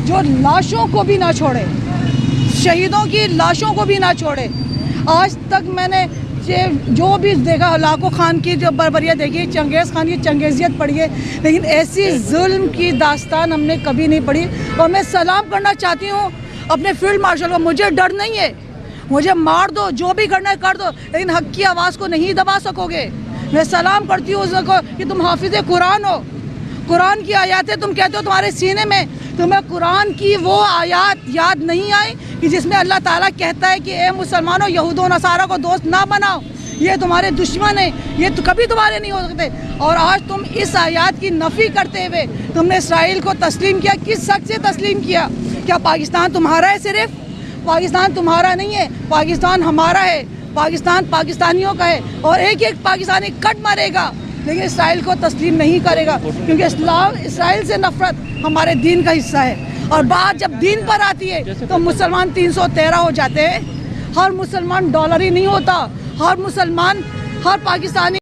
جو لاشوں کو بھی نہ چھوڑے، شہیدوں کی لاشوں کو بھی نہ چھوڑے. آج تک میں نے جو بھی دیکھا، لاکھوں خان کی جو بربریت دیکھی، چنگیز خان کی چنگیزیت پڑھی ہے، لیکن ایسی ظلم کی داستان ہم نے کبھی نہیں پڑھی. اور میں سلام کرنا چاہتی ہوں اپنے فیلڈ مارشل کو. مجھے ڈر نہیں ہے، مجھے مار دو، جو بھی کرنا ہے کر دو، لیکن حق کی آواز کو نہیں دبا سکو گے. میں سلام کرتی ہوں اس کو کہ تم حافظ قرآن ہو. قرآن کی آیاتیں تم کہتے ہو تمہارے سینے میں، تمہیں قرآن کی وہ آیات یاد نہیں آئی کہ جس میں اللہ تعالیٰ کہتا ہے کہ اے مسلمانوں، یہود و نصارہ کو دوست نہ بناؤ، یہ تمہارے دشمن ہیں، یہ تو کبھی تمہارے نہیں ہو سکتے. اور آج تم اس آیات کی نفی کرتے ہوئے تم نے اسرائیل کو تسلیم کیا. کس حق سے تسلیم کیا؟ کیا پاکستان تمہارا ہے؟ صرف پاکستان تمہارا نہیں ہے، پاکستان ہمارا ہے، پاکستان پاکستانیوں کا ہے. اور ایک ایک پاکستانی کٹ مرے گا لیکن اسرائیل کو تسلیم نہیں کرے گا، کیونکہ اسرائیل سے نفرت ہمارے دین کا حصہ ہے. اور بات جب دین پر آتی ہے تو مسلمان 313 ہو جاتے ہیں. ہر مسلمان ڈالر ہی نہیں ہوتا، ہر مسلمان، ہر پاکستانی